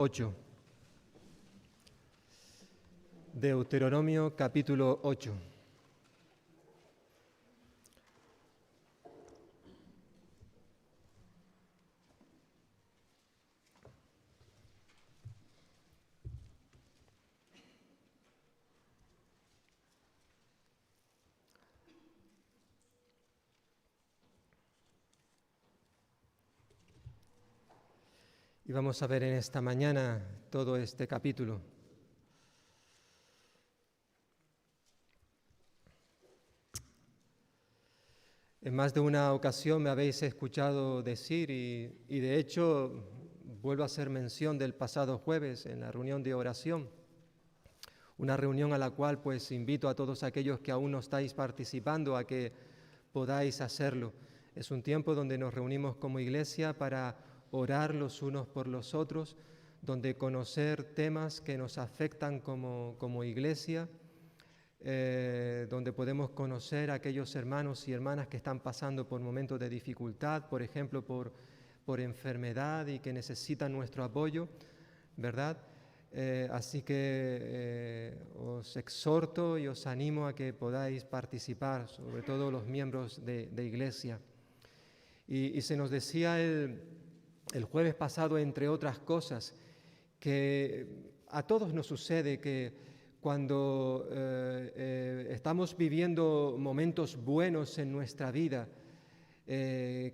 8. Deuteronomio capítulo 8. Y vamos a ver en esta mañana todo este capítulo. En más de una ocasión me habéis escuchado decir, y de hecho vuelvo a hacer mención del pasado jueves en la reunión de oración, una reunión a la cual pues invito a todos aquellos que aún no estáis participando a que podáis hacerlo. Es un tiempo donde nos reunimos como iglesia para orar los unos por los otros, donde conocer temas que nos afectan como iglesia, donde podemos conocer a aquellos hermanos y hermanas que están pasando por momentos de dificultad, por ejemplo, por enfermedad y que necesitan nuestro apoyo, ¿verdad? Así que os exhorto y os animo a que podáis participar, sobre todo los miembros de iglesia. Y se nos decía el jueves pasado, entre otras cosas, que a todos nos sucede que cuando estamos viviendo momentos buenos en nuestra vida,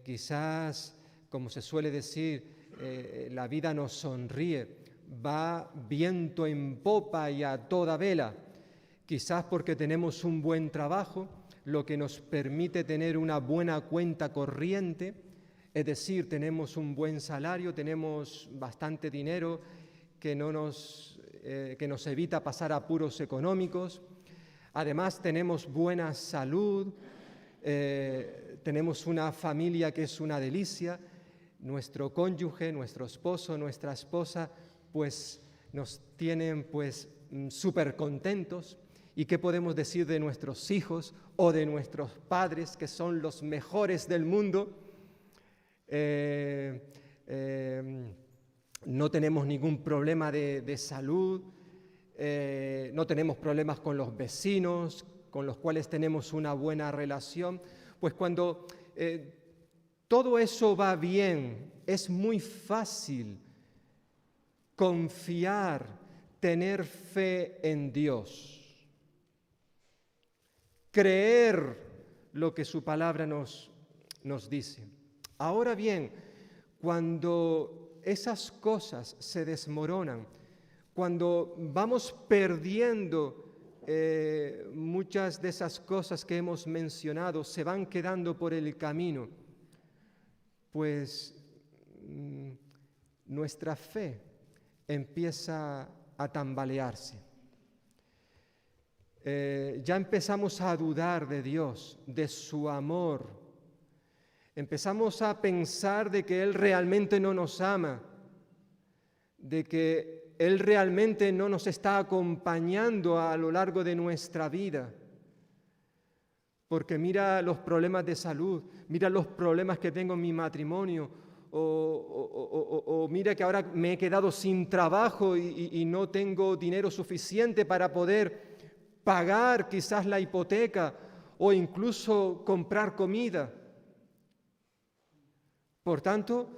quizás, como se suele decir, la vida nos sonríe, va viento en popa y a toda vela, quizás porque tenemos un buen trabajo, lo que nos permite tener una buena cuenta corriente, es decir, tenemos un buen salario, tenemos bastante dinero que nos evita pasar apuros económicos. Además, tenemos buena salud, tenemos una familia que es una delicia. Nuestro cónyuge, nuestro esposo, nuestra esposa, pues nos tienen pues súper contentos. ¿Y qué podemos decir de nuestros hijos o de nuestros padres, que son los mejores del mundo? No tenemos ningún problema de salud, no tenemos problemas con los vecinos, con los cuales tenemos una buena relación. Pues cuando todo eso va bien, es muy fácil confiar, tener fe en Dios, creer lo que su palabra nos dice. Ahora bien, cuando esas cosas se desmoronan, cuando vamos perdiendo muchas de esas cosas que hemos mencionado, se van quedando por el camino, pues nuestra fe empieza a tambalearse. Ya empezamos a dudar de Dios, de su amor. Empezamos a pensar de que Él realmente no nos ama, de que Él realmente no nos está acompañando a lo largo de nuestra vida. Porque mira los problemas de salud, mira los problemas que tengo en mi matrimonio, o mira que ahora me he quedado sin trabajo y no tengo dinero suficiente para poder pagar quizás la hipoteca o incluso comprar comida. Por tanto,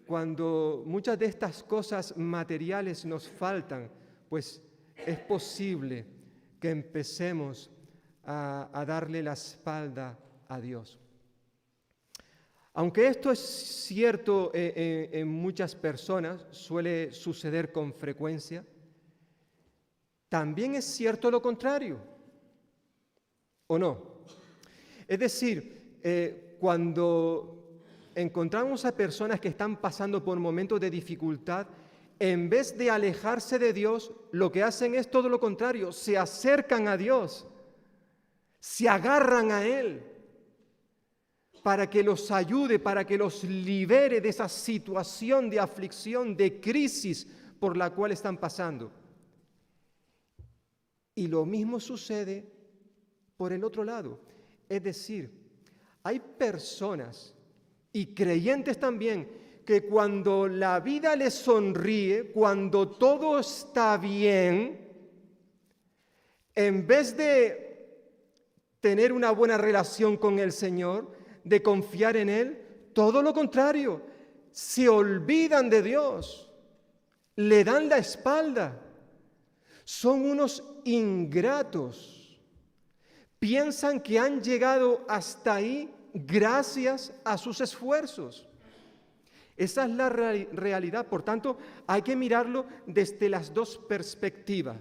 cuando muchas de estas cosas materiales nos faltan, pues es posible que empecemos a darle la espalda a Dios. Aunque esto es cierto en muchas personas, suele suceder con frecuencia, también es cierto lo contrario, ¿o no? Es decir, cuando encontramos a personas que están pasando por momentos de dificultad, en vez de alejarse de Dios, lo que hacen es todo lo contrario, se acercan a Dios, se agarran a Él, para que los ayude, para que los libere de esa situación de aflicción, de crisis por la cual están pasando. Y lo mismo sucede por el otro lado, es decir, hay personas y creyentes también que cuando la vida les sonríe, cuando todo está bien, en vez de tener una buena relación con el Señor, de confiar en Él, todo lo contrario, se olvidan de Dios, le dan la espalda, son unos ingratos, piensan que han llegado hasta ahí gracias a sus esfuerzos. Esa es la realidad, por tanto, hay que mirarlo desde las dos perspectivas.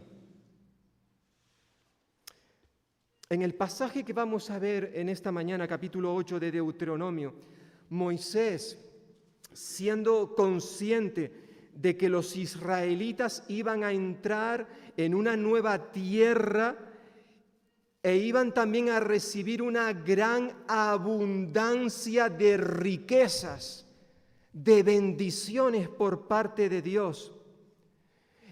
En el pasaje que vamos a ver en esta mañana, capítulo 8 de Deuteronomio, Moisés, siendo consciente de que los israelitas iban a entrar en una nueva tierra e iban también a recibir una gran abundancia de riquezas, de bendiciones por parte de Dios.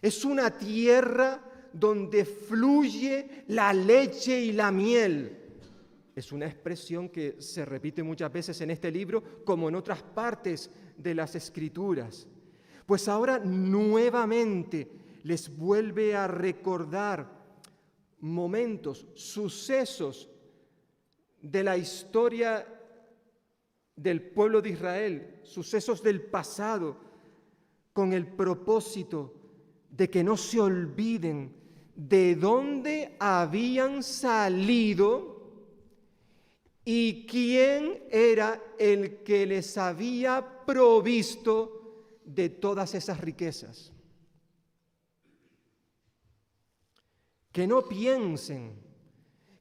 Es una tierra donde fluye la leche y la miel. Es una expresión que se repite muchas veces en este libro, como en otras partes de las Escrituras. Pues ahora nuevamente les vuelve a recordar momentos, sucesos de la historia del pueblo de Israel, sucesos del pasado, con el propósito de que no se olviden de dónde habían salido y quién era el que les había provisto de todas esas riquezas. Que no piensen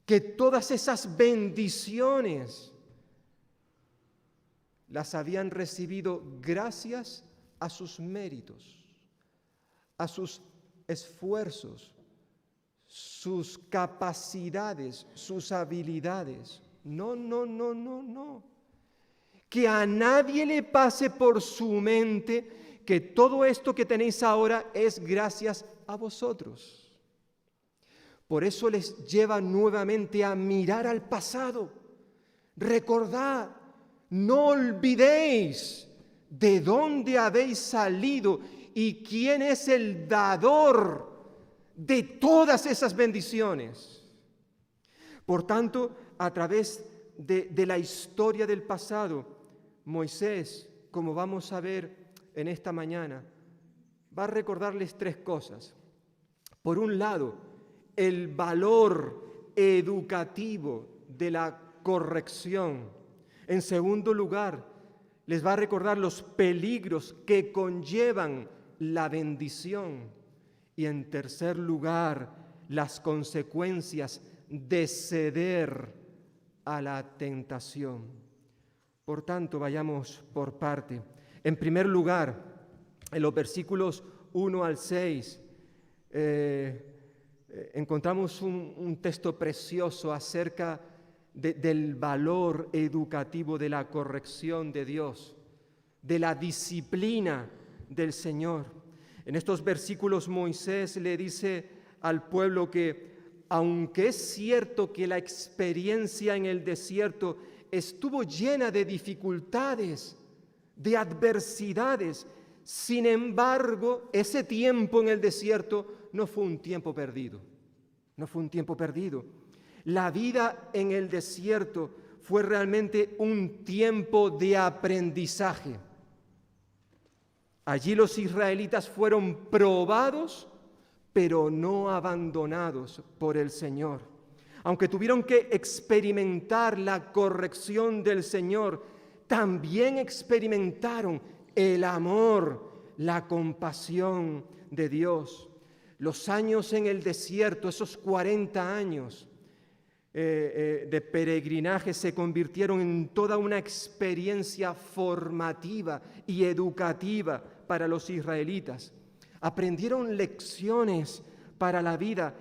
que todas esas bendiciones las habían recibido gracias a sus méritos, a sus esfuerzos, sus capacidades, sus habilidades. No. Que a nadie le pase por su mente que todo esto que tenéis ahora es gracias a vosotros. Por eso les lleva nuevamente a mirar al pasado. Recordad, no olvidéis de dónde habéis salido y quién es el dador de todas esas bendiciones. Por tanto, a través de la historia del pasado, Moisés, como vamos a ver en esta mañana, va a recordarles tres cosas. Por un lado, el valor educativo de la corrección. En segundo lugar, les va a recordar los peligros que conllevan la bendición. Y en tercer lugar, las consecuencias de ceder a la tentación. Por tanto, vayamos por parte. En primer lugar, en los versículos 1 al 6, encontramos un texto precioso acerca del valor educativo de la corrección de Dios, de la disciplina del Señor. En estos versículos Moisés le dice al pueblo que, aunque es cierto que la experiencia en el desierto estuvo llena de dificultades, de adversidades, sin embargo, ese tiempo en el desierto no fue un tiempo perdido. No fue un tiempo perdido. La vida en el desierto fue realmente un tiempo de aprendizaje. Allí los israelitas fueron probados, pero no abandonados por el Señor. Aunque tuvieron que experimentar la corrección del Señor, también experimentaron el amor, la compasión de Dios. Los años en el desierto, esos 40 años de peregrinaje, se convirtieron en toda una experiencia formativa y educativa para los israelitas. Aprendieron lecciones para la vida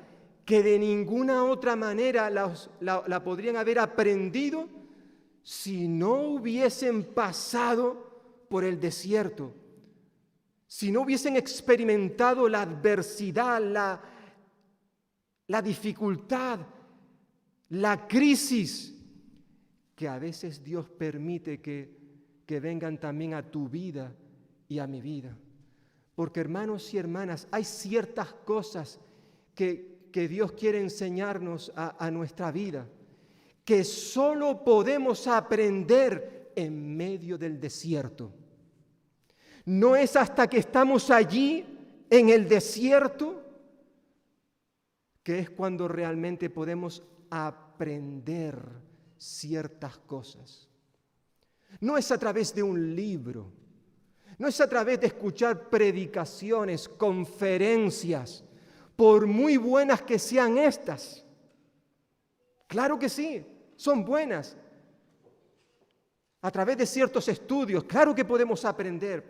que de ninguna otra manera la podrían haber aprendido si no hubiesen pasado por el desierto, si no hubiesen experimentado la adversidad, la dificultad, la crisis que a veces Dios permite que vengan también a tu vida y a mi vida. Porque, hermanos y hermanas, hay ciertas cosas que Dios quiere enseñarnos a nuestra vida, que solo podemos aprender en medio del desierto. No es hasta que estamos allí, en el desierto, que es cuando realmente podemos aprender ciertas cosas. No es a través de un libro, no es a través de escuchar predicaciones, conferencias, por muy buenas que sean estas. Claro que sí, son buenas. A través de ciertos estudios, claro que podemos aprender,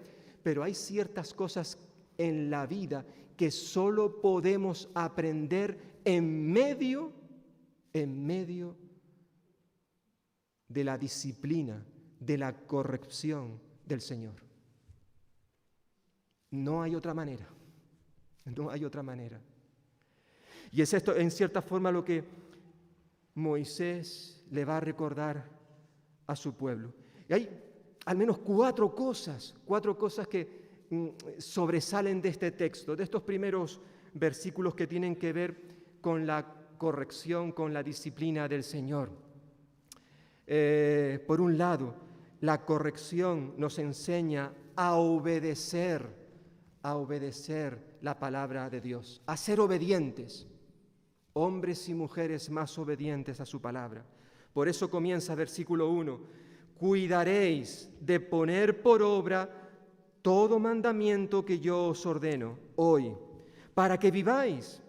pero hay ciertas cosas en la vida que solo podemos aprender en medio de la disciplina, de la corrección del Señor. No hay otra manera, no hay otra manera. Y es esto, en cierta forma, lo que Moisés le va a recordar a su pueblo. Y hay al menos cuatro cosas que sobresalen de este texto, de estos primeros versículos que tienen que ver con la corrección, con la disciplina del Señor. Por un lado, la corrección nos enseña a obedecer la palabra de Dios, a ser obedientes, hombres y mujeres más obedientes a su palabra. Por eso comienza versículo 1, cuidaréis de poner por obra todo mandamiento que yo os ordeno hoy, para que viváis,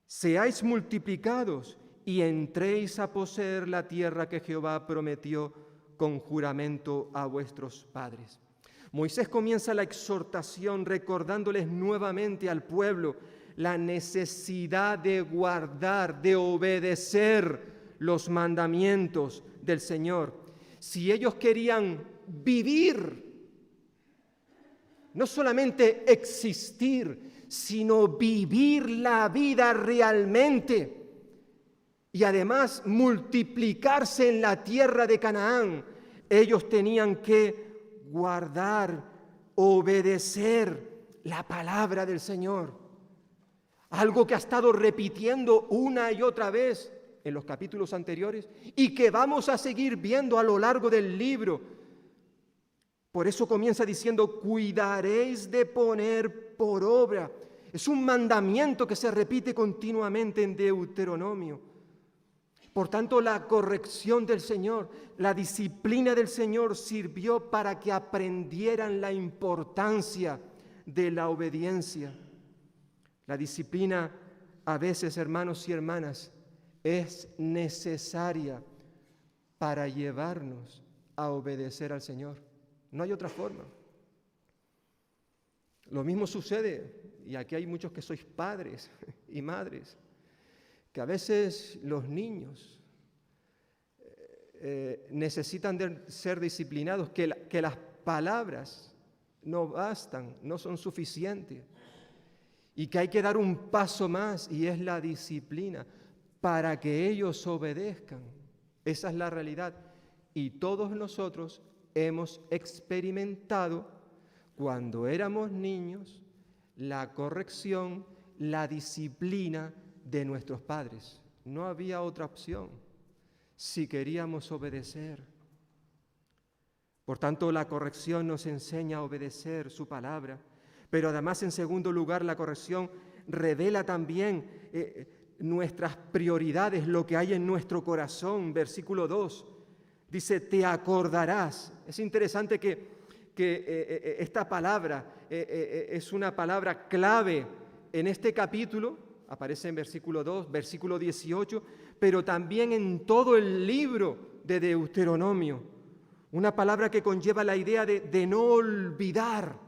seáis multiplicados y entréis a poseer la tierra que Jehová prometió con juramento a vuestros padres. Moisés comienza la exhortación recordándoles nuevamente al pueblo la necesidad de guardar, de obedecer los mandamientos del Señor. Si ellos querían vivir, no solamente existir, sino vivir la vida realmente y además multiplicarse en la tierra de Canaán, ellos tenían que guardar, obedecer la palabra del Señor. Algo que ha estado repitiendo una y otra vez en los capítulos anteriores y que vamos a seguir viendo a lo largo del libro. Por eso comienza diciendo, cuidaréis de poner por obra. Es un mandamiento que se repite continuamente en Deuteronomio. Por tanto, la corrección del Señor, la disciplina del Señor sirvió para que aprendieran la importancia de la obediencia. La disciplina, a veces, hermanos y hermanas, es necesaria para llevarnos a obedecer al Señor. No hay otra forma. Lo mismo sucede, y aquí hay muchos que sois padres y madres, que a veces los niños necesitan de ser disciplinados, que las palabras no bastan, no son suficientes, y que hay que dar un paso más, y es la disciplina, para que ellos obedezcan. Esa es la realidad. Y todos nosotros hemos experimentado, cuando éramos niños, la corrección, la disciplina de nuestros padres. No había otra opción si queríamos obedecer. Por tanto, la corrección nos enseña a obedecer su palabra, pero además, en segundo lugar, la corrección revela también nuestras prioridades, lo que hay en nuestro corazón. Versículo 2 dice, te acordarás. Es interesante que esta palabra es una palabra clave en este capítulo, aparece en versículo 2, versículo 18, pero también en todo el libro de Deuteronomio. Una palabra que conlleva la idea de no olvidar,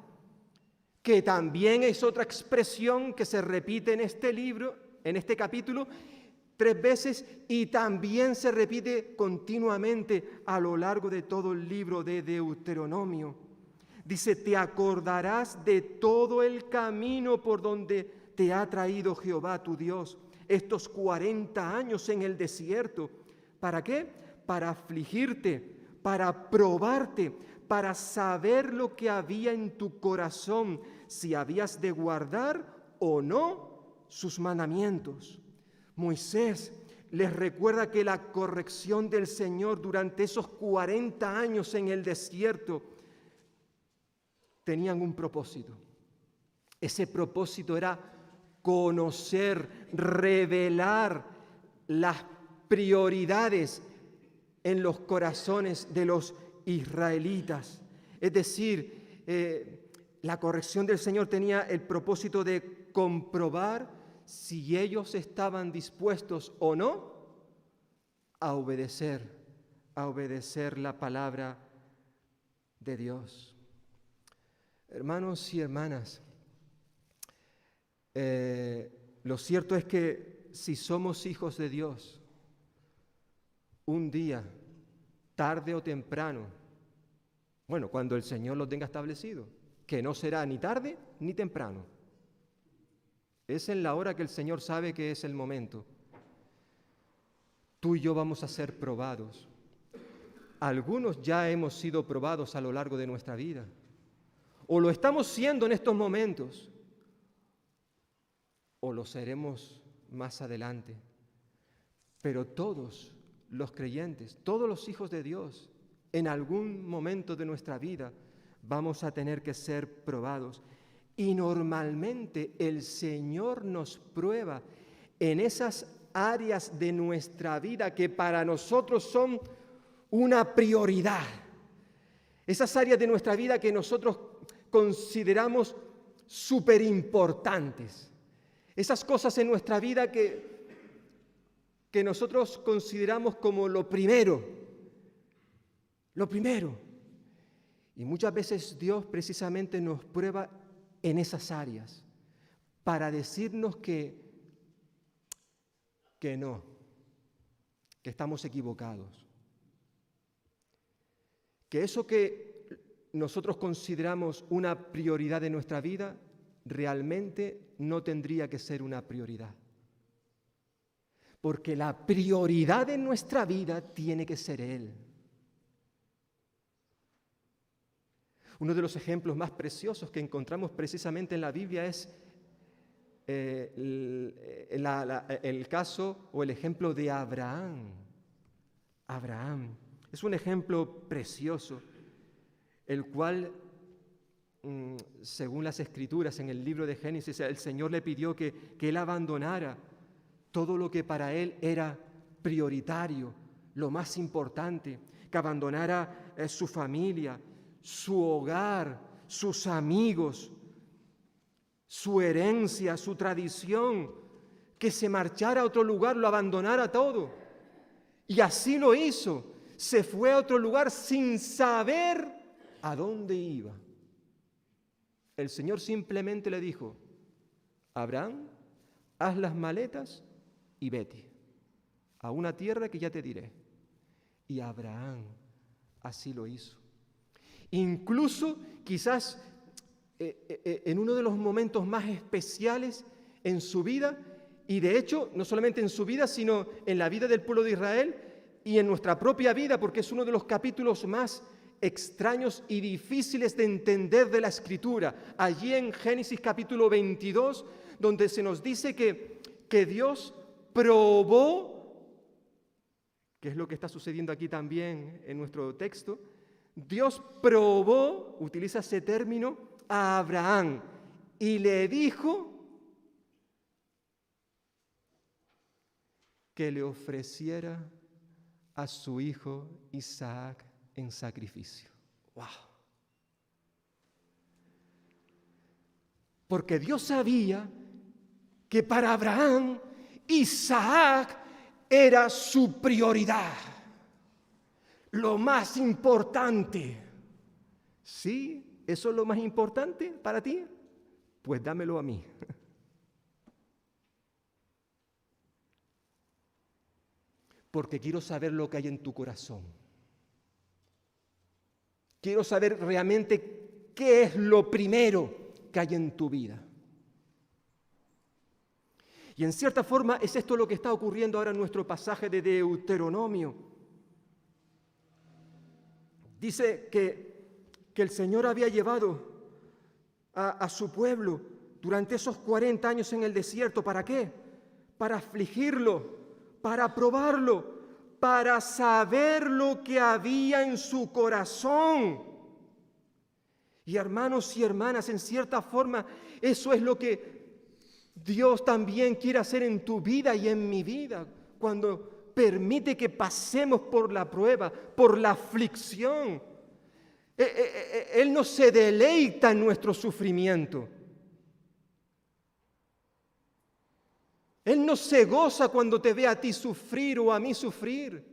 que también es otra expresión que se repite en este libro, en este capítulo, 3 veces, y también se repite continuamente a lo largo de todo el libro de Deuteronomio. Dice, te acordarás de todo el camino por donde te ha traído Jehová tu Dios estos 40 años en el desierto. ¿Para qué? Para afligirte, para probarte, para saber lo que había en tu corazón, si habías de guardar o no sus mandamientos. Moisés les recuerda que la corrección del Señor durante esos 40 años en el desierto tenían un propósito. Ese propósito era conocer, revelar las prioridades en los corazones de los israelitas. Es decir, la corrección del Señor tenía el propósito de comprobar si ellos estaban dispuestos o no a obedecer la palabra de Dios. Hermanos y hermanas, lo cierto es que si somos hijos de Dios, un día, tarde o temprano, bueno, cuando el Señor lo tenga establecido, que no será ni tarde ni temprano, es en la hora que el Señor sabe que es el momento, tú y yo vamos a ser probados. Algunos ya hemos sido probados a lo largo de nuestra vida, o lo estamos siendo en estos momentos, o lo seremos más adelante. Pero todos los creyentes, todos los hijos de Dios, en algún momento de nuestra vida vamos a tener que ser probados. Y normalmente el Señor nos prueba en esas áreas de nuestra vida que para nosotros son una prioridad. Esas áreas de nuestra vida que nosotros consideramos súper importantes. Esas cosas en nuestra vida que nosotros consideramos como lo primero. Y muchas veces Dios precisamente nos prueba en esas áreas para decirnos que no, que estamos equivocados. Que eso que nosotros consideramos una prioridad de nuestra vida realmente no tendría que ser una prioridad. Porque la prioridad de nuestra vida tiene que ser Él. Uno de los ejemplos más preciosos que encontramos precisamente en la Biblia es el caso o el ejemplo de Abraham. Abraham es un ejemplo precioso, el cual, según las Escrituras en el libro de Génesis, el Señor le pidió que él abandonara todo lo que para él era prioritario, lo más importante, que abandonara su familia, su hogar, sus amigos, su herencia, su tradición, que se marchara a otro lugar, lo abandonara todo. Y así lo hizo. Se fue a otro lugar sin saber a dónde iba. El Señor simplemente le dijo: Abraham, haz las maletas y vete a una tierra que ya te diré. Y Abraham así lo hizo. Incluso quizás en uno de los momentos más especiales en su vida, y de hecho no solamente en su vida, sino en la vida del pueblo de Israel y en nuestra propia vida, porque es uno de los capítulos más extraños y difíciles de entender de la Escritura. Allí en Génesis capítulo 22, donde se nos dice que Dios probó, que es lo que está sucediendo aquí también en nuestro texto, Dios probó, utiliza ese término, a Abraham y le dijo que le ofreciera a su hijo Isaac en sacrificio. ¡Wow! Porque Dios sabía que para Abraham Isaac era su prioridad, lo más importante. ¿Sí? ¿Eso es lo más importante para ti? Pues dámelo a mí. Porque quiero saber lo que hay en tu corazón. Quiero saber realmente qué es lo primero que hay en tu vida. Y en cierta forma es esto lo que está ocurriendo ahora en nuestro pasaje de Deuteronomio. Dice que que el Señor había llevado a su pueblo durante esos 40 años en el desierto. ¿Para qué? Para afligirlo, para probarlo, para saber lo que había en su corazón. Y hermanos y hermanas, en cierta forma, eso es lo que Dios también quiere hacer en tu vida y en mi vida, cuando permite que pasemos por la prueba, por la aflicción. Él no se deleita en nuestro sufrimiento. Él no se goza cuando te ve a ti sufrir o a mí sufrir,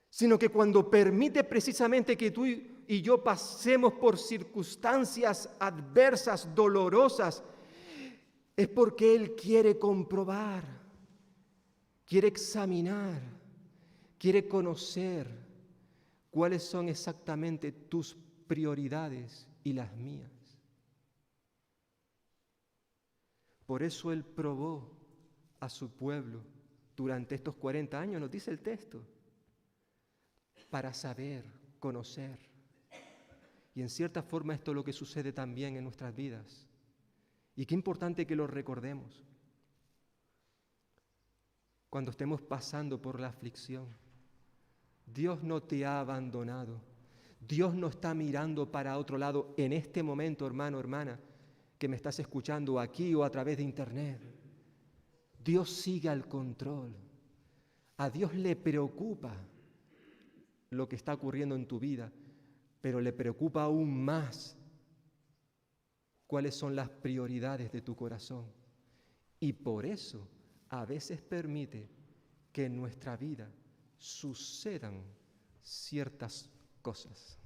sino que cuando permite precisamente que tú y yo pasemos por circunstancias adversas, dolorosas, es porque Él quiere comprobar, quiere examinar, quiere conocer cuáles son exactamente tus prioridades y las mías. Por eso Él probó a su pueblo durante estos 40 años, nos dice el texto, para saber, conocer. Y en cierta forma esto es lo que sucede también en nuestras vidas. Y qué importante que lo recordemos. Cuando estemos pasando por la aflicción, Dios no te ha abandonado. Dios no está mirando para otro lado en este momento, hermano, hermana, que me estás escuchando aquí o a través de internet. Dios sigue al control. A Dios le preocupa lo que está ocurriendo en tu vida, pero le preocupa aún más cuáles son las prioridades de tu corazón. Y por eso a veces permite que en nuestra vida sucedan ciertas cosas.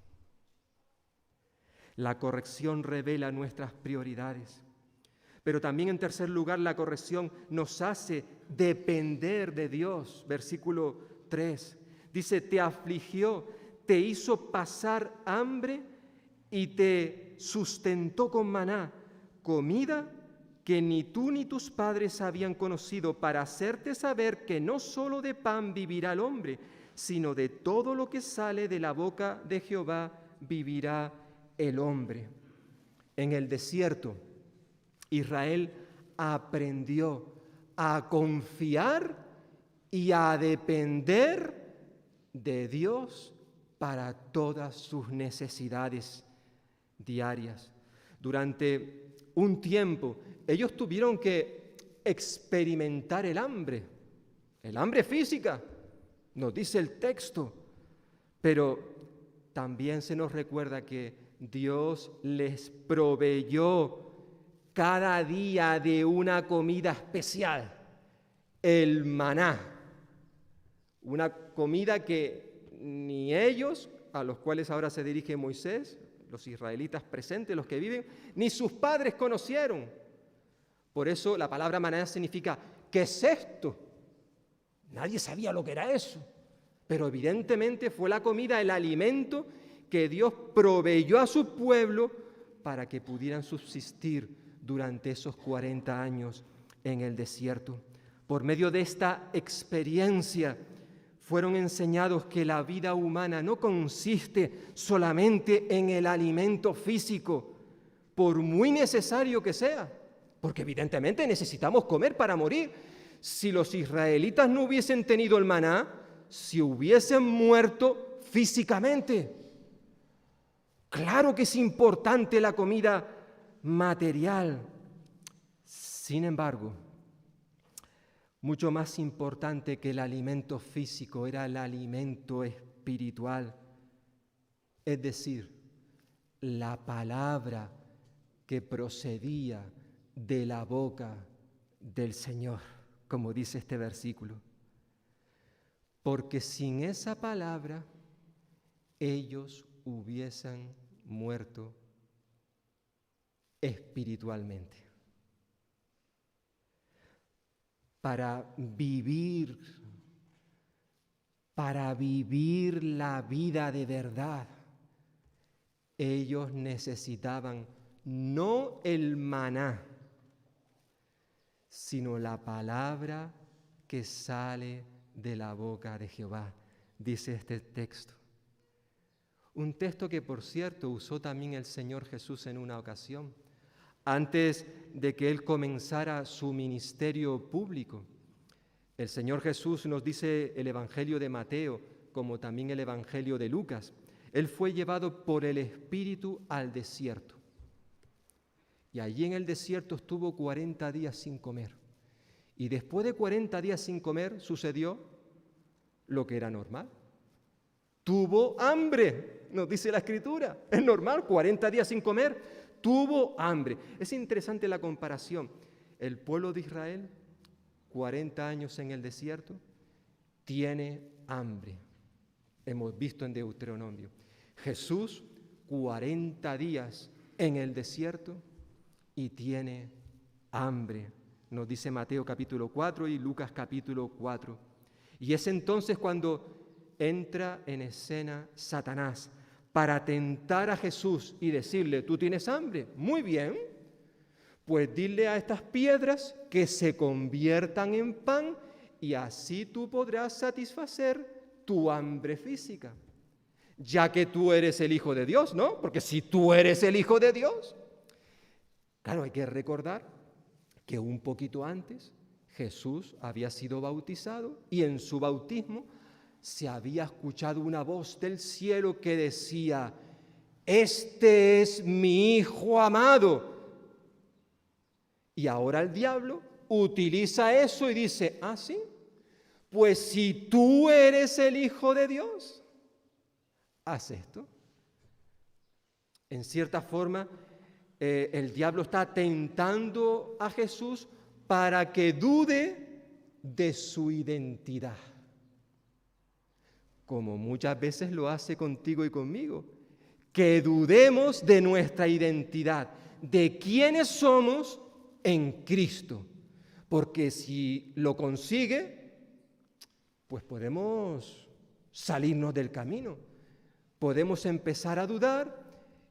La corrección revela nuestras prioridades, pero también en tercer lugar la corrección nos hace depender de Dios. Versículo 3 dice, te afligió, te hizo pasar hambre y te sustentó con maná, comida que ni tú ni tus padres habían conocido, para hacerte saber que no solo de pan vivirá el hombre, sino de todo lo que sale de la boca de Jehová vivirá el hombre. En el desierto, Israel aprendió a confiar y a depender de Dios para todas sus necesidades diarias. Durante un tiempo, ellos tuvieron que experimentar el hambre física, nos dice el texto, pero también se nos recuerda que Dios les proveyó cada día de una comida especial, el maná, una comida que ni ellos, a los cuales ahora se dirige Moisés, los israelitas presentes, los que viven, ni sus padres conocieron. Por eso la palabra maná significa, ¿qué es esto? Nadie sabía lo que era eso, pero evidentemente fue la comida, el alimento que Dios proveyó a su pueblo para que pudieran subsistir durante esos 40 años en el desierto. Por medio de esta experiencia fueron enseñados que la vida humana no consiste solamente en el alimento físico, por muy necesario que sea, porque evidentemente necesitamos comer para morir. Si los israelitas no hubiesen tenido el maná, si hubiesen muerto físicamente. Claro que es importante la comida material. Sin embargo, mucho más importante que el alimento físico era el alimento espiritual, es decir, la palabra que procedía de la boca del Señor, como dice este versículo. Porque sin esa palabra ellos hubiesen muerto espiritualmente. Para vivir la vida de verdad, ellos necesitaban no el maná, sino la palabra que sale de la boca de Jehová, dice este texto. Un texto que, por cierto, usó también el Señor Jesús en una ocasión, antes de que Él comenzara su ministerio público. El Señor Jesús, nos dice el Evangelio de Mateo, como también el Evangelio de Lucas, Él fue llevado por el Espíritu al desierto. Y allí en el desierto estuvo 40 días sin comer. Y después de 40 días sin comer sucedió lo que era normal. Tuvo hambre, nos dice la Escritura. Es normal, 40 días sin comer, tuvo hambre. Es interesante la comparación. El pueblo de Israel, 40 años en el desierto, tiene hambre. Hemos visto en Deuteronomio. Jesús, 40 días en el desierto y tiene hambre. Nos dice Mateo capítulo 4 y Lucas capítulo 4. Y es entonces cuando entra en escena Satanás para tentar a Jesús y decirle, ¿tú tienes hambre? Muy bien, pues dile a estas piedras que se conviertan en pan y así tú podrás satisfacer tu hambre física. Ya que tú eres el Hijo de Dios, ¿no? Porque si tú eres el Hijo de Dios, claro, hay que recordar que un poquito antes Jesús había sido bautizado y en su bautismo se había escuchado una voz del cielo que decía, este es mi Hijo amado. Y ahora el diablo utiliza eso y dice, ¿ah, sí? Pues si tú eres el Hijo de Dios, haz esto. En cierta forma, el diablo está tentando a Jesús para que dude de su identidad, como muchas veces lo hace contigo y conmigo, que dudemos de nuestra identidad, de quiénes somos en Cristo, porque si lo consigue, pues podemos salirnos del camino, podemos empezar a dudar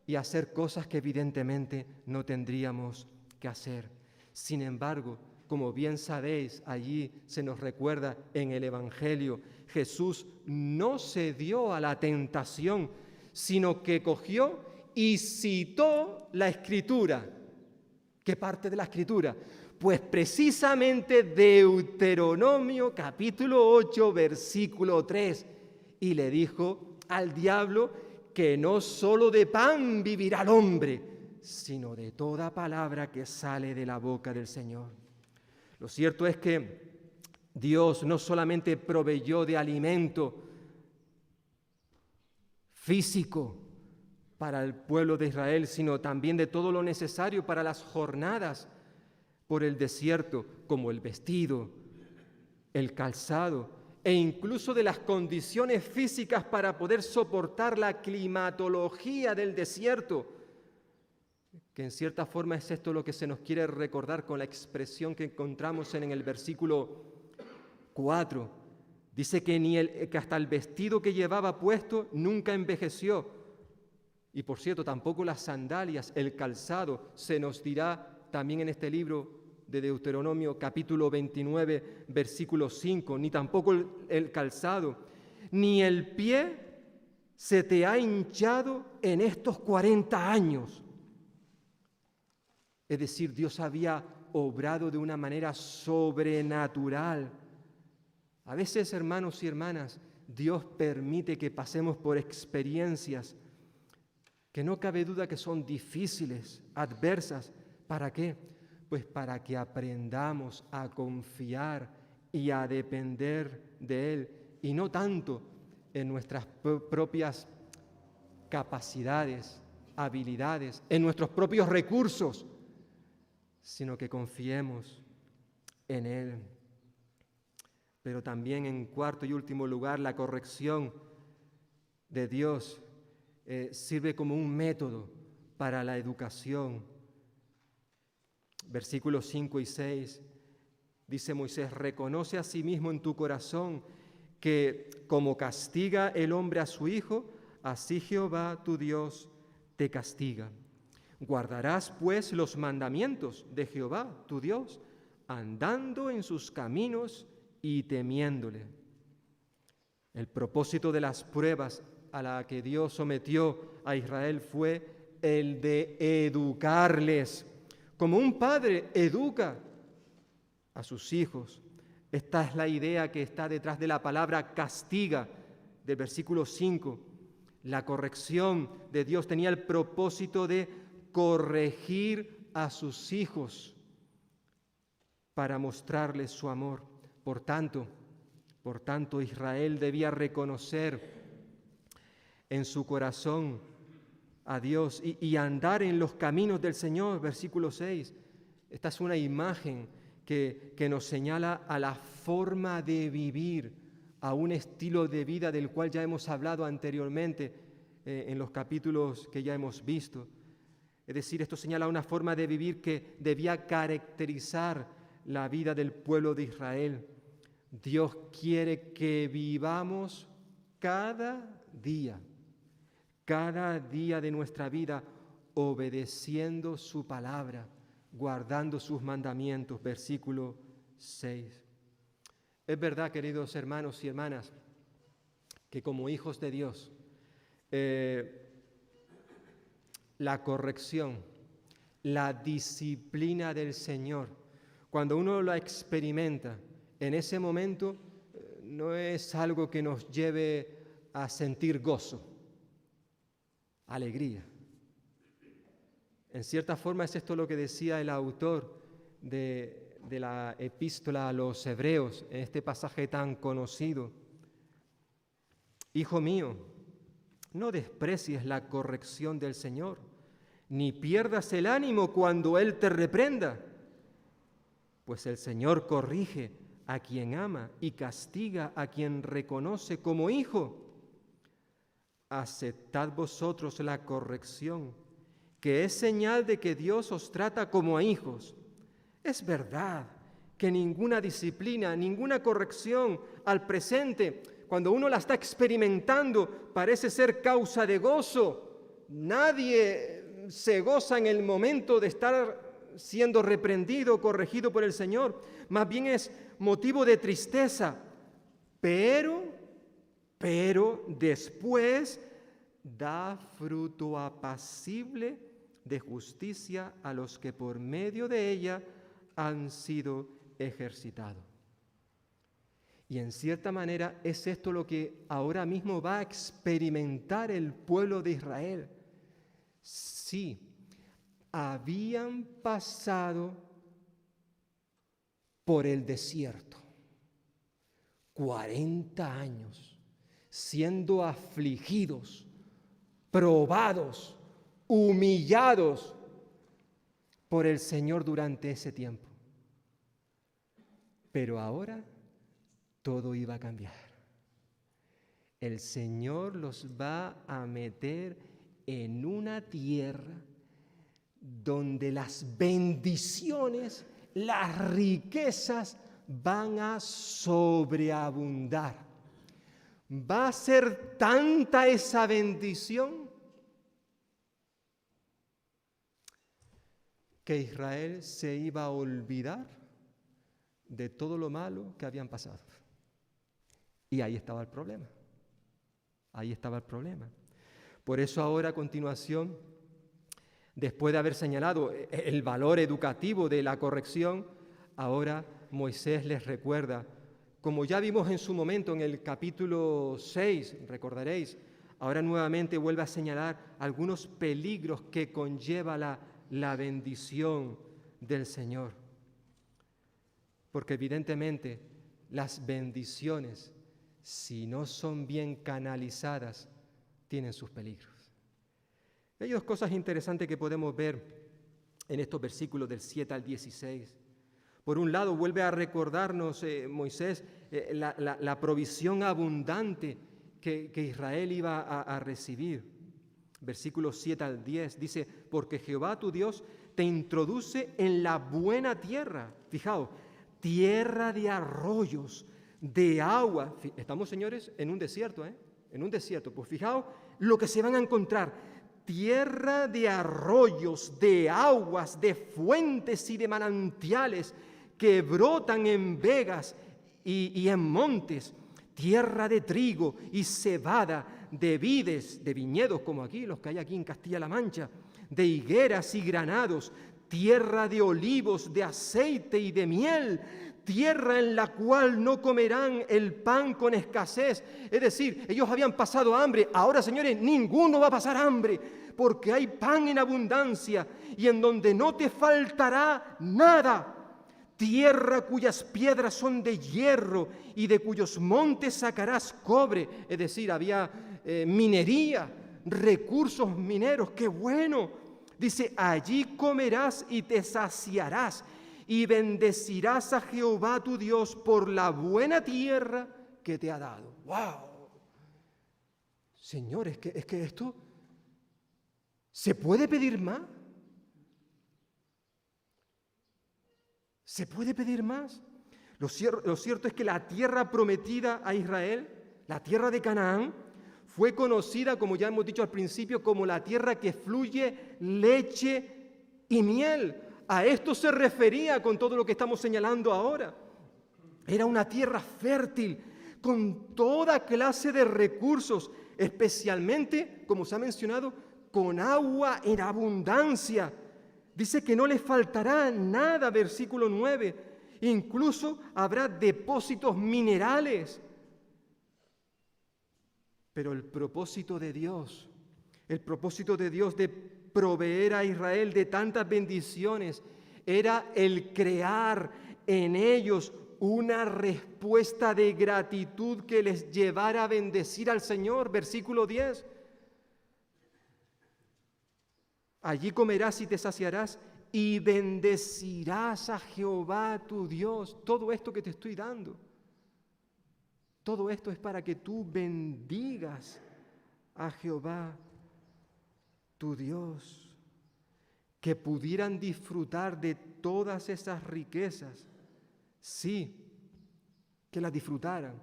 y hacer cosas que evidentemente no tendríamos que hacer. Sin embargo, como bien sabéis, allí se nos recuerda en el Evangelio, Jesús no cedió a la tentación, sino que cogió y citó la Escritura. ¿Qué parte de la Escritura? Pues precisamente Deuteronomio capítulo 8, versículo 3. Y le dijo al diablo que no solo de pan vivirá el hombre, sino de toda palabra que sale de la boca del Señor. Lo cierto es que Dios no solamente proveyó de alimento físico para el pueblo de Israel, sino también de todo lo necesario para las jornadas por el desierto, como el vestido, el calzado, e incluso de las condiciones físicas para poder soportar la climatología del desierto, que en cierta forma es esto lo que se nos quiere recordar con la expresión que encontramos en el versículo 4. Dice que hasta el vestido que llevaba puesto nunca envejeció. Y por cierto, tampoco las sandalias, el calzado, se nos dirá también en este libro de Deuteronomio capítulo 29, versículo 5, ni tampoco el calzado, ni el pie se te ha hinchado en estos 40 años. Es decir, Dios había obrado de una manera sobrenatural. A veces, hermanos y hermanas, Dios permite que pasemos por experiencias que no cabe duda que son difíciles, adversas. ¿Para qué? Pues para que aprendamos a confiar y a depender de Él, y no tanto en nuestras propias capacidades, habilidades, en nuestros propios recursos, sino que confiemos en Él. Pero también, en cuarto y último lugar, la corrección de Dios sirve como un método para la educación. Versículos 5 y 6, dice Moisés, reconoce a sí mismo en tu corazón que como castiga el hombre a su hijo, así Jehová tu Dios te castiga. Guardarás pues los mandamientos de Jehová tu Dios, andando en sus caminos y temiéndole. El propósito de las pruebas a la que Dios sometió a Israel fue el de educarles. Como un padre educa a sus hijos. Esta es la idea que está detrás de la palabra castiga, del versículo 5. La corrección de Dios tenía el propósito de corregir a sus hijos para mostrarles su amor. Por tanto, Israel debía reconocer en su corazón a Dios y andar en los caminos del Señor. Versículo 6. Esta es una imagen que nos señala a la forma de vivir, a un estilo de vida del cual ya hemos hablado anteriormente en los capítulos que ya hemos visto. Es decir, esto señala una forma de vivir que debía caracterizar la vida del pueblo de Israel. Dios quiere que vivamos cada día de nuestra vida, obedeciendo su palabra, guardando sus mandamientos. Versículo 6. Es verdad, queridos hermanos y hermanas, que como hijos de Dios, la corrección, la disciplina del Señor, cuando uno la experimenta, en ese momento no es algo que nos lleve a sentir gozo, alegría. En cierta forma es esto lo que decía el autor de la epístola a los Hebreos, en este pasaje tan conocido. Hijo mío, no desprecies la corrección del Señor, ni pierdas el ánimo cuando Él te reprenda, pues el Señor corrige a quien ama y castiga a quien reconoce como hijo. Aceptad vosotros la corrección, que es señal de que Dios os trata como a hijos. Es verdad que ninguna disciplina, ninguna corrección al presente, cuando uno la está experimentando, parece ser causa de gozo. Nadie se goza en el momento de estar siendo reprendido, corregido por el Señor. Más bien es motivo de tristeza. Pero después da fruto apacible de justicia a los que por medio de ella han sido ejercitados. Y en cierta manera es esto lo que ahora mismo va a experimentar el pueblo de Israel. Sí, habían pasado por el desierto 40 años, siendo afligidos, probados, humillados por el Señor durante ese tiempo. Pero ahora todo iba a cambiar. El Señor los va a meter en una tierra donde las bendiciones, las riquezas van a sobreabundar. Va a ser tanta esa bendición que Israel se iba a olvidar de todo lo malo que habían pasado. Y ahí estaba el problema. Ahí estaba el problema. Por eso ahora a continuación, después de haber señalado el valor educativo de la corrección, ahora Moisés les recuerda, como ya vimos en su momento en el capítulo 6, recordaréis, ahora nuevamente vuelve a señalar algunos peligros que conlleva la bendición del Señor. Porque evidentemente las bendiciones, si no son bien canalizadas, tienen sus peligros. Hay dos cosas interesantes que podemos ver en estos versículos del 7 al 16. Por un lado, vuelve a recordarnos Moisés la provisión abundante que Israel iba a recibir. Versículos 7 al 10 dice, porque Jehová tu Dios te introduce en la buena tierra. Fijaos, tierra de arroyos, de agua. Estamos, señores, en un desierto, en un desierto. Pues fijaos lo que se van a encontrar. Tierra de arroyos, de aguas, de fuentes y de manantiales que brotan en vegas y en montes. tierra de trigo y cebada, de vides, de viñedos como aquí, los que hay aquí en Castilla-La Mancha, de higueras y granados, tierra de olivos, de aceite y de miel, tierra en la cual no comerán el pan con escasez. Es decir, ellos habían pasado hambre, ahora, señores, ninguno va a pasar hambre, porque hay pan en abundancia y en donde no te faltará nada. Tierra cuyas piedras son de hierro y de cuyos montes sacarás cobre. Es decir, había minería, recursos mineros. ¡Qué bueno! Dice, allí comerás y te saciarás y bendecirás a Jehová tu Dios por la buena tierra que te ha dado. ¡Wow! Señor, es que esto, ¿se puede pedir más? ¿Se puede pedir más? Lo cierto es que la tierra prometida a Israel, la tierra de Canaán, fue conocida, como ya hemos dicho al principio, como la tierra que fluye leche y miel. A esto se refería con todo lo que estamos señalando ahora. Era una tierra fértil, con toda clase de recursos, especialmente, como se ha mencionado, con agua en abundancia. Dice que no le faltará nada, versículo 9. Incluso habrá depósitos minerales. Pero el propósito de Dios de proveer a Israel de tantas bendiciones, era el crear en ellos una respuesta de gratitud que les llevara a bendecir al Señor. Versículo 10. Allí comerás y te saciarás y bendecirás a Jehová tu Dios. Todo esto que te estoy dando, todo esto es para que tú bendigas a Jehová tu Dios, que pudieran disfrutar de todas esas riquezas. Sí, que las disfrutaran,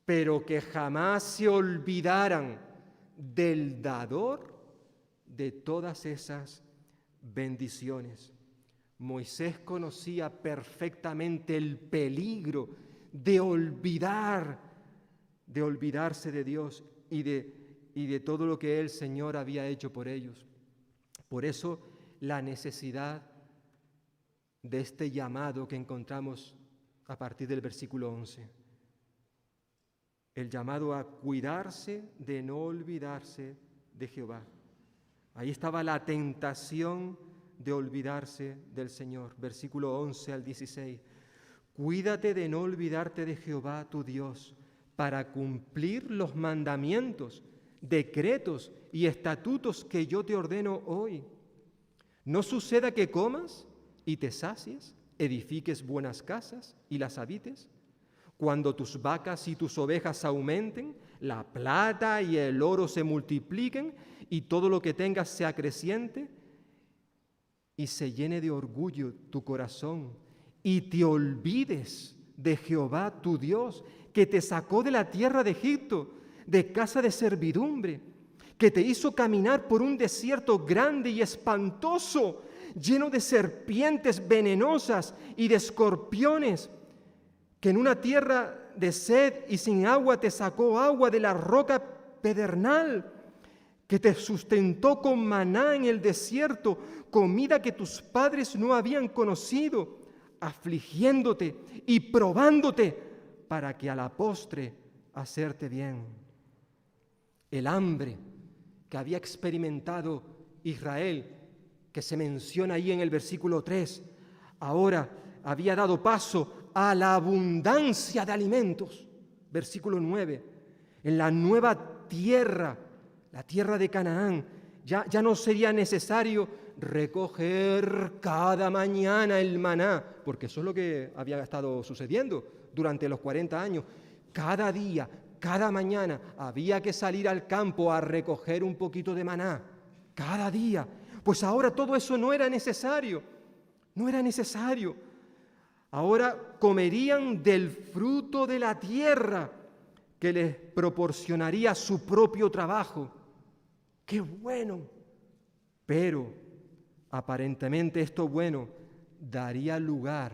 pero que jamás se olvidaran del dador de todas esas bendiciones. Moisés conocía perfectamente el peligro de olvidarse de Dios y de todo lo que el Señor había hecho por ellos. Por eso la necesidad de este llamado que encontramos a partir del versículo 11. El llamado a cuidarse de no olvidarse de Jehová. Ahí estaba la tentación de olvidarse del Señor. Versículo 11 al 16. Cuídate de no olvidarte de Jehová tu Dios, para cumplir los mandamientos, decretos y estatutos que yo te ordeno hoy. No suceda que comas y te sacies, edifiques buenas casas y las habites, cuando tus vacas y tus ovejas aumenten, la plata y el oro se multipliquen y todo lo que tengas se acreciente y se llene de orgullo tu corazón y te olvides de Jehová tu Dios, que te sacó de la tierra de Egipto, de casa de servidumbre, que te hizo caminar por un desierto grande y espantoso, lleno de serpientes venenosas y de escorpiones, que en una tierra de sed y sin agua te sacó agua de la roca pedernal, que te sustentó con maná en el desierto, comida que tus padres no habían conocido, afligiéndote y probándote para que a la postre hacerte bien. El hambre que había experimentado Israel, que se menciona ahí en el versículo 3, ahora había dado paso a la abundancia de alimentos. Versículo 9, en la nueva tierra, la tierra de Canaán, ya no sería necesario recoger cada mañana el maná, porque eso es lo que había estado sucediendo durante los 40 años. Cada día, cada mañana había que salir al campo a recoger un poquito de maná, cada día. Pues ahora todo eso no era necesario, no era necesario. Ahora comerían del fruto de la tierra que les proporcionaría su propio trabajo. ¡Qué bueno! Pero aparentemente esto bueno daría lugar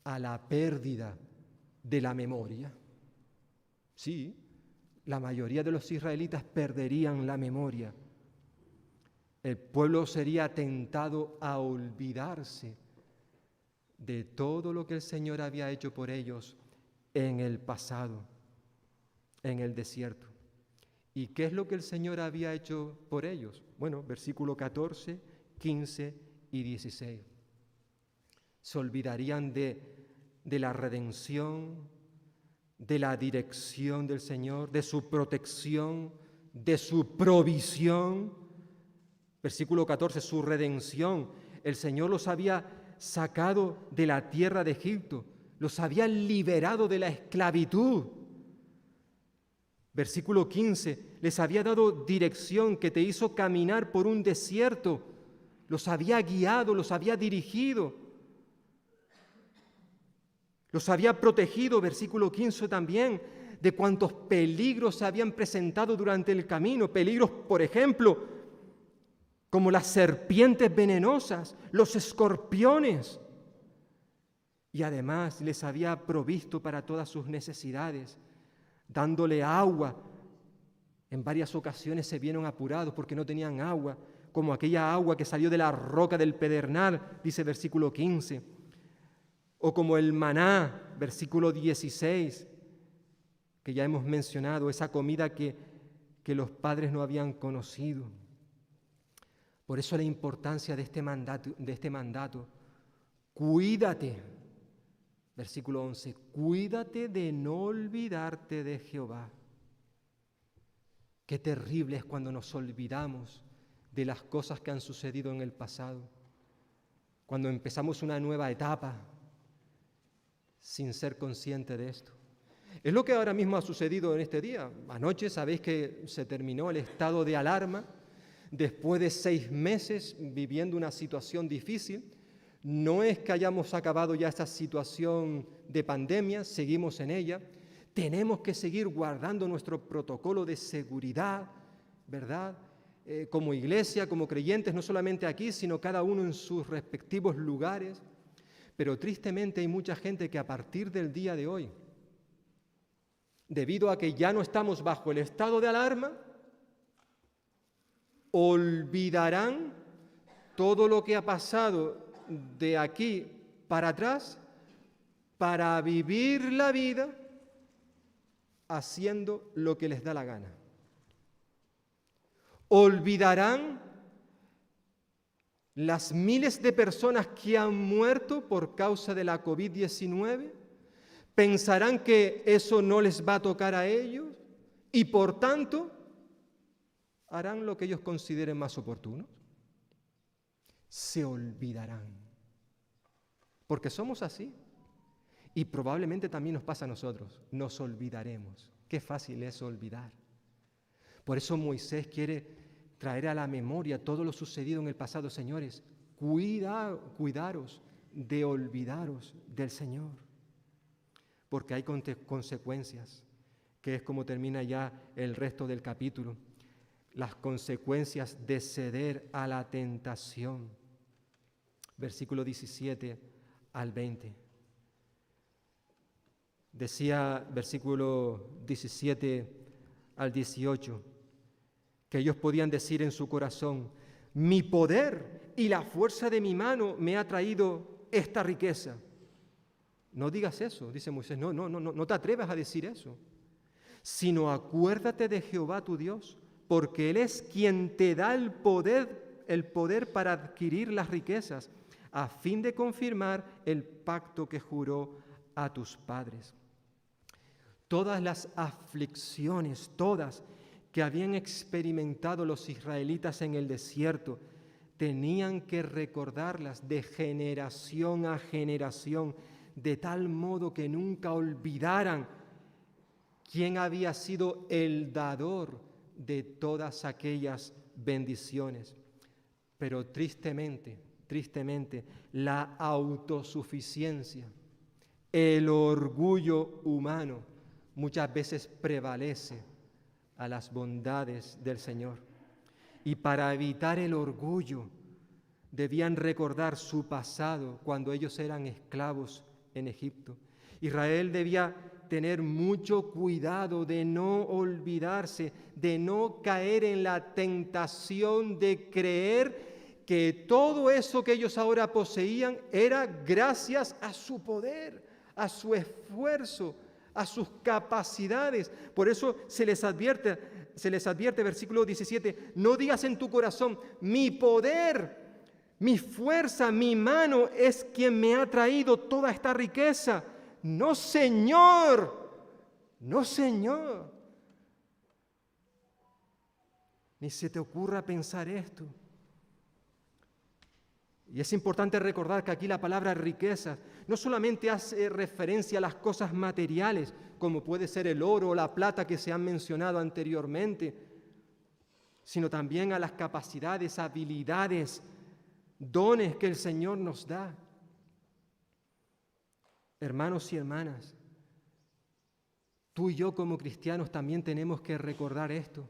a la pérdida de la memoria. Sí, la mayoría de los israelitas perderían la memoria. El pueblo sería tentado a olvidarse de todo lo que el Señor había hecho por ellos en el pasado, en el desierto. ¿Y qué es lo que el Señor había hecho por ellos? Bueno, versículo 14, 15 y 16. Se olvidarían de la redención, de la dirección del Señor, de su protección, de su provisión. Versículo 14, su redención. El Señor los había sacado de la tierra de Egipto, los había liberado de la esclavitud. Versículo 15, les había dado dirección que te hizo caminar por un desierto, los había guiado, los había dirigido, los había protegido, versículo 15 también, de cuantos peligros se habían presentado durante el camino, peligros, por ejemplo, como las serpientes venenosas, los escorpiones, y además les había provisto para todas sus necesidades, dándole agua. En varias ocasiones se vieron apurados porque no tenían agua, como aquella agua que salió de la roca del pedernal, dice versículo 15, o como el maná, versículo 16, que ya hemos mencionado, esa comida que los padres no habían conocido. Por eso la importancia de este mandato. Cuídate, versículo 11, cuídate de no olvidarte de Jehová. Qué terrible es cuando nos olvidamos de las cosas que han sucedido en el pasado, cuando empezamos una nueva etapa sin ser consciente de esto. Es lo que ahora mismo ha sucedido en este día. Anoche sabéis que se terminó el estado de alarma después de 6 meses viviendo una situación difícil. No es que hayamos acabado ya esta situación de pandemia, seguimos en ella. Tenemos que seguir guardando nuestro protocolo de seguridad, ¿verdad? Como iglesia, como creyentes, no solamente aquí, sino cada uno en sus respectivos lugares. Pero tristemente hay mucha gente que a partir del día de hoy, debido a que ya no estamos bajo el estado de alarma, olvidarán todo lo que ha pasado de aquí para atrás para vivir la vida haciendo lo que les da la gana. Olvidarán las miles de personas que han muerto por causa de la COVID-19, pensarán que eso no les va a tocar a ellos y por tanto harán lo que ellos consideren más oportuno. Se olvidarán, porque somos así. Y probablemente también nos pasa a nosotros, nos olvidaremos. Qué fácil es olvidar. Por eso Moisés quiere traer a la memoria todo lo sucedido en el pasado. Señores, cuidaros de olvidaros del Señor, porque hay consecuencias, que es como termina ya el resto del capítulo, las consecuencias de ceder a la tentación. Versículo 17 al 20. Decía versículo 17 al 18, que ellos podían decir en su corazón, mi poder y la fuerza de mi mano me ha traído esta riqueza. No digas eso, dice Moisés, no te atrevas a decir eso, sino acuérdate de Jehová tu Dios, porque Él es quien te da el poder para adquirir las riquezas, a fin de confirmar el pacto que juró a tus padres. Todas las aflicciones, todas que habían experimentado los israelitas en el desierto, tenían que recordarlas de generación a generación, de tal modo que nunca olvidaran quién había sido el dador de todas aquellas bendiciones. Pero tristemente, la autosuficiencia, el orgullo humano, muchas veces prevalece a las bondades del Señor. Y para evitar el orgullo, debían recordar su pasado cuando ellos eran esclavos en Egipto. Israel debía tener mucho cuidado de no olvidarse, de no caer en la tentación de creer que todo eso que ellos ahora poseían era gracias a su poder, a su esfuerzo, a sus capacidades. Por eso se les advierte, versículo 17, no digas en tu corazón, mi poder, mi fuerza, mi mano es quien me ha traído toda esta riqueza. No, Señor, no, Señor. Ni se te ocurra pensar esto. Y es importante recordar que aquí la palabra riqueza no solamente hace referencia a las cosas materiales, como puede ser el oro o la plata que se han mencionado anteriormente, sino también a las capacidades, habilidades, dones que el Señor nos da. Hermanos y hermanas, tú y yo como cristianos también tenemos que recordar esto.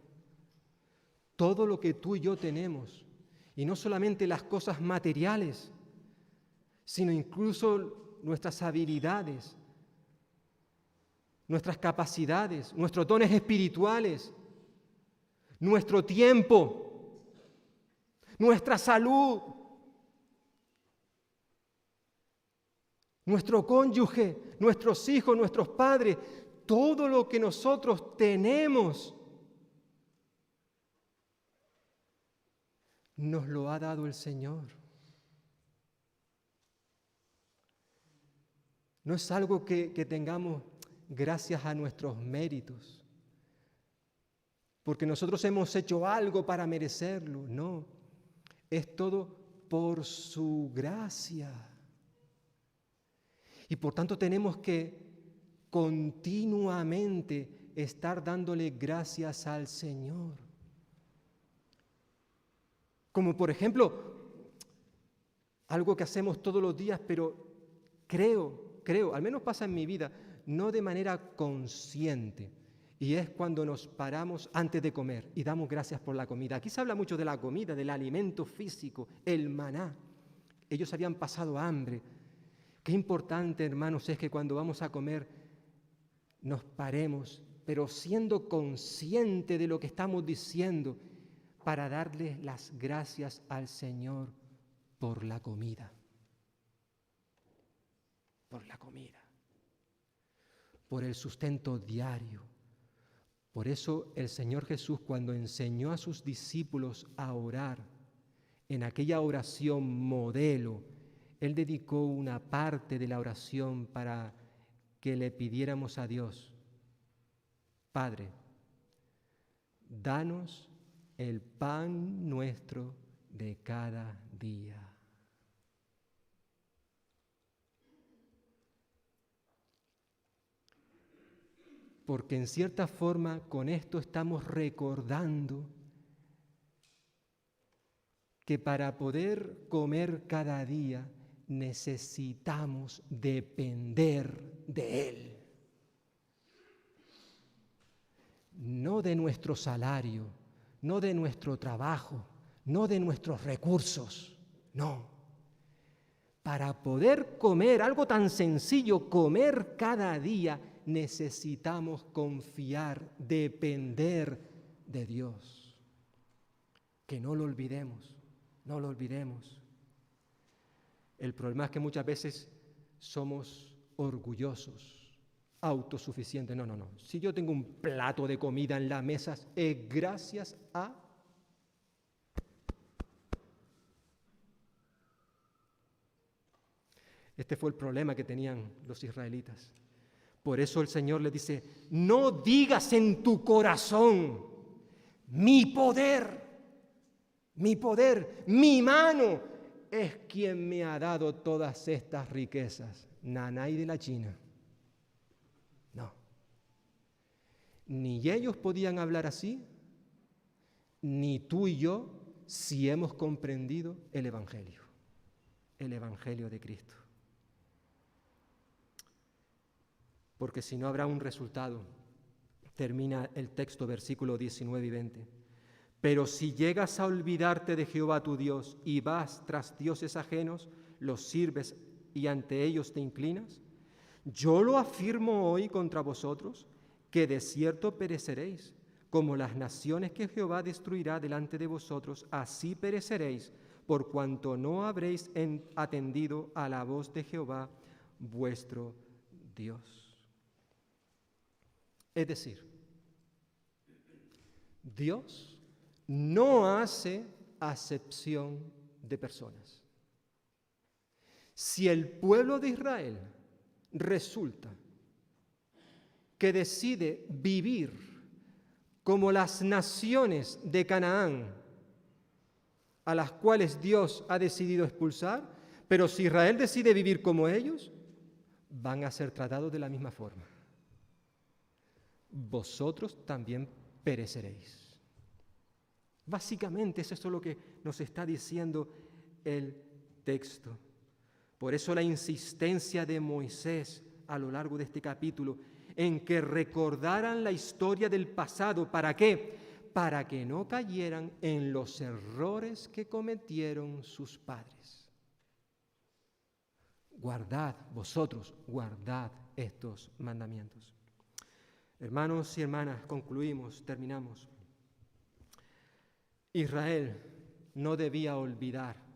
Todo lo que tú y yo tenemos, y no solamente las cosas materiales, sino incluso nuestras habilidades, nuestras capacidades, nuestros dones espirituales, nuestro tiempo, nuestra salud, nuestro cónyuge, nuestros hijos, nuestros padres, todo lo que nosotros tenemos, nos lo ha dado el Señor. No es algo que tengamos gracias a nuestros méritos, porque nosotros hemos hecho algo para merecerlo. No, es todo por su gracia. Y por tanto tenemos que continuamente estar dándole gracias al Señor. Como por ejemplo, algo que hacemos todos los días, pero creo, al menos pasa en mi vida, no de manera consciente, y es cuando nos paramos antes de comer y damos gracias por la comida. Aquí se habla mucho de la comida, del alimento físico, el maná. Ellos habían pasado hambre. Qué importante, hermanos, es que cuando vamos a comer nos paremos, pero siendo conscientes de lo que estamos diciendo, para darle las gracias al Señor por la comida. Por la comida. Por el sustento diario. Por eso el Señor Jesús, cuando enseñó a sus discípulos a orar, en aquella oración modelo, Él dedicó una parte de la oración para que le pidiéramos a Dios: Padre, danos el pan nuestro de cada día. Porque en cierta forma con esto estamos recordando que para poder comer cada día necesitamos depender de Él. No de nuestro salario, no de nuestro trabajo, no de nuestros recursos, no. Para poder comer, algo tan sencillo, comer cada día, necesitamos confiar, depender de Dios. Que no lo olvidemos, no lo olvidemos. El problema es que muchas veces somos orgullosos, autosuficientes. No. Si yo tengo un plato de comida en la mesa, es gracias a... Este fue el problema que tenían los israelitas. Por eso el Señor les dice: no digas en tu corazón, mi poder, mi mano es quien me ha dado todas estas riquezas. Nanay de la China. No. Ni ellos podían hablar así, ni tú y yo, si hemos comprendido el Evangelio de Cristo. Porque si no habrá un resultado. Termina el texto, versículo 19 y 20. Pero si llegas a olvidarte de Jehová tu Dios y vas tras dioses ajenos, los sirves y ante ellos te inclinas, Yo lo afirmo hoy contra vosotros, que de cierto pereceréis, como las naciones que Jehová destruirá delante de vosotros, así pereceréis, por cuanto no habréis atendido a la voz de Jehová, vuestro Dios. Es decir, Dios no hace acepción de personas. Si el pueblo de Israel resulta que decide vivir como las naciones de Canaán, a las cuales Dios ha decidido expulsar, pero si Israel decide vivir como ellos, van a ser tratados de la misma forma. Vosotros también pereceréis. Básicamente es eso lo que nos está diciendo el texto. Por eso la insistencia de Moisés a lo largo de este capítulo en que recordaran la historia del pasado. ¿Para qué? Para que no cayeran en los errores que cometieron sus padres. Guardad, vosotros, guardad estos mandamientos. Hermanos y hermanas, concluimos, terminamos. Israel no debía olvidar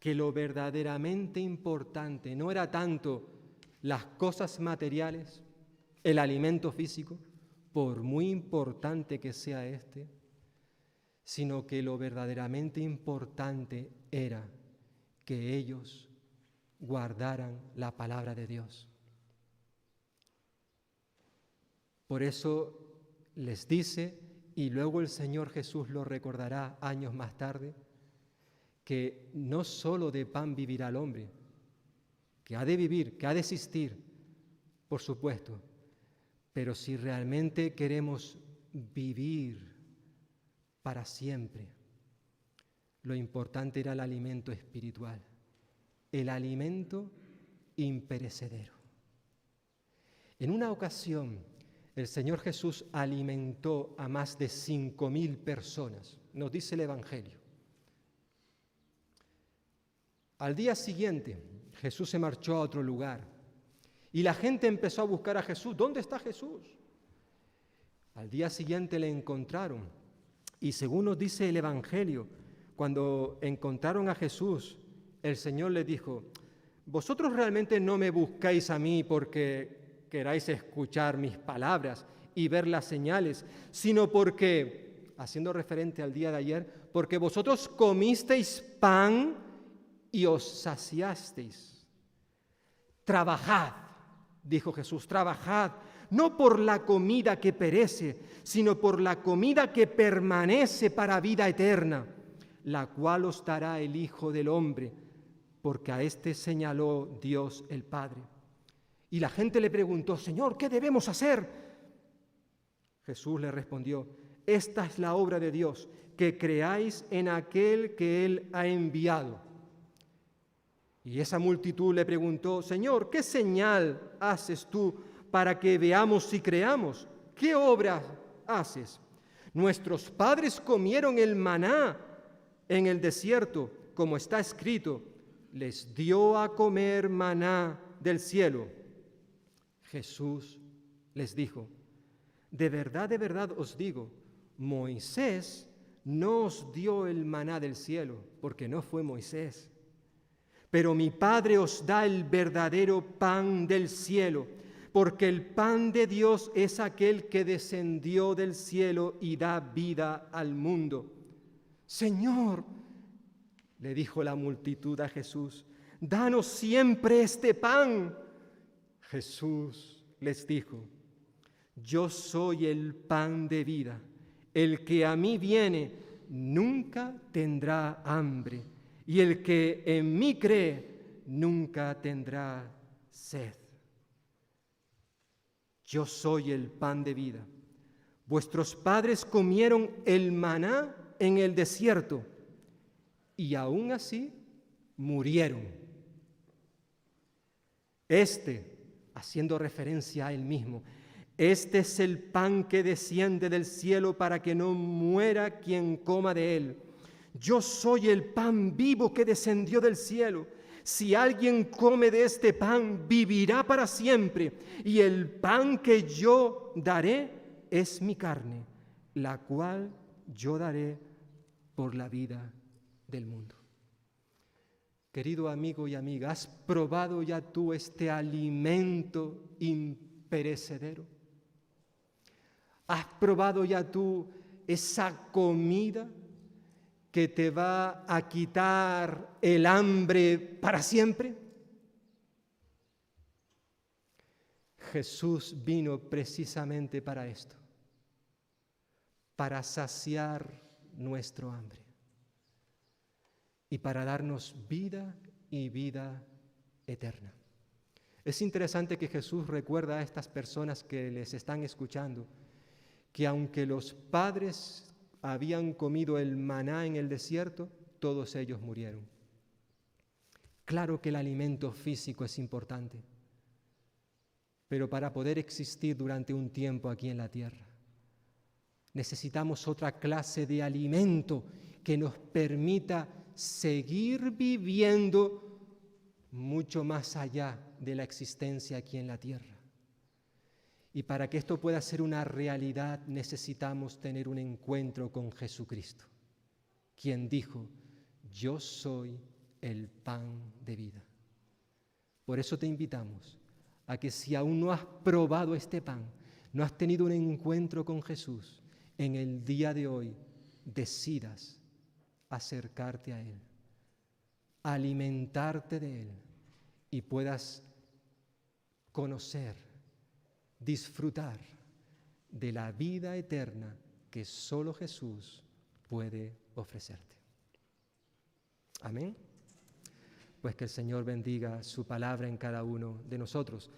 que lo verdaderamente importante no era tanto las cosas materiales, el alimento físico, por muy importante que sea este, sino que lo verdaderamente importante era que ellos guardaran la palabra de Dios. Por eso les dice, y luego el Señor Jesús lo recordará años más tarde, que no solo de pan vivirá el hombre, que ha de vivir, que ha de existir, por supuesto, pero si realmente queremos vivir para siempre, lo importante era el alimento espiritual, el alimento imperecedero. En una ocasión, el Señor Jesús alimentó a más de 5,000 personas, nos dice el Evangelio. Al día siguiente, Jesús se marchó a otro lugar y la gente empezó a buscar a Jesús. ¿Dónde está Jesús? Al día siguiente le encontraron y según nos dice el Evangelio, cuando encontraron a Jesús, el Señor les dijo: vosotros realmente no me buscáis a mí porque queráis escuchar mis palabras y ver las señales, sino porque, haciendo referente al día de ayer, porque vosotros comisteis pan y os saciasteis. Trabajad, dijo Jesús, trabajad, no por la comida que perece, sino por la comida que permanece para vida eterna, la cual os dará el Hijo del Hombre, porque a éste señaló Dios el Padre. Y la gente le preguntó: Señor, ¿qué debemos hacer? Jesús le respondió: esta es la obra de Dios, que creáis en aquel que Él ha enviado. Y esa multitud le preguntó: Señor, ¿qué señal haces tú para que veamos y creamos? ¿Qué obra haces? Nuestros padres comieron el maná en el desierto, como está escrito: les dio a comer maná del cielo. Jesús les dijo: de verdad os digo, Moisés no os dio el maná del cielo, porque no fue Moisés. Pero mi Padre os da el verdadero pan del cielo, porque el pan de Dios es aquel que descendió del cielo y da vida al mundo. Señor, le dijo la multitud a Jesús, danos siempre este pan. Jesús les dijo: yo soy el pan de vida. El que a mí viene nunca tendrá hambre, y el que en mí cree nunca tendrá sed. Yo soy el pan de vida. Vuestros padres comieron el maná en el desierto y aún así murieron. Haciendo referencia a él mismo, este es el pan que desciende del cielo para que no muera quien coma de él. Yo soy el pan vivo que descendió del cielo. si alguien come de este pan, vivirá para siempre, y el pan que yo daré es mi carne, la cual yo daré por la vida del mundo. Querido amigo y amiga, ¿has probado ya tú este alimento imperecedero? ¿Has probado ya tú esa comida que te va a quitar el hambre para siempre? Jesús vino precisamente para esto, para saciar nuestro hambre y para darnos vida y vida eterna. Es interesante que Jesús recuerda a estas personas que les están escuchando que aunque los padres habían comido el maná en el desierto, todos ellos murieron. Claro que el alimento físico es importante, pero para poder existir durante un tiempo aquí en la tierra, necesitamos otra clase de alimento que nos permita seguir viviendo mucho más allá de la existencia aquí en la tierra. Y para que esto pueda ser una realidad, necesitamos tener un encuentro con Jesucristo, quien dijo: yo soy el pan de vida. Por eso te invitamos a que si aún no has probado este pan, no has tenido un encuentro con Jesús, en el día de hoy decidas acercarte a Él, alimentarte de Él y puedas conocer, disfrutar de la vida eterna que solo Jesús puede ofrecerte. Amén. Pues que el Señor bendiga su palabra en cada uno de nosotros.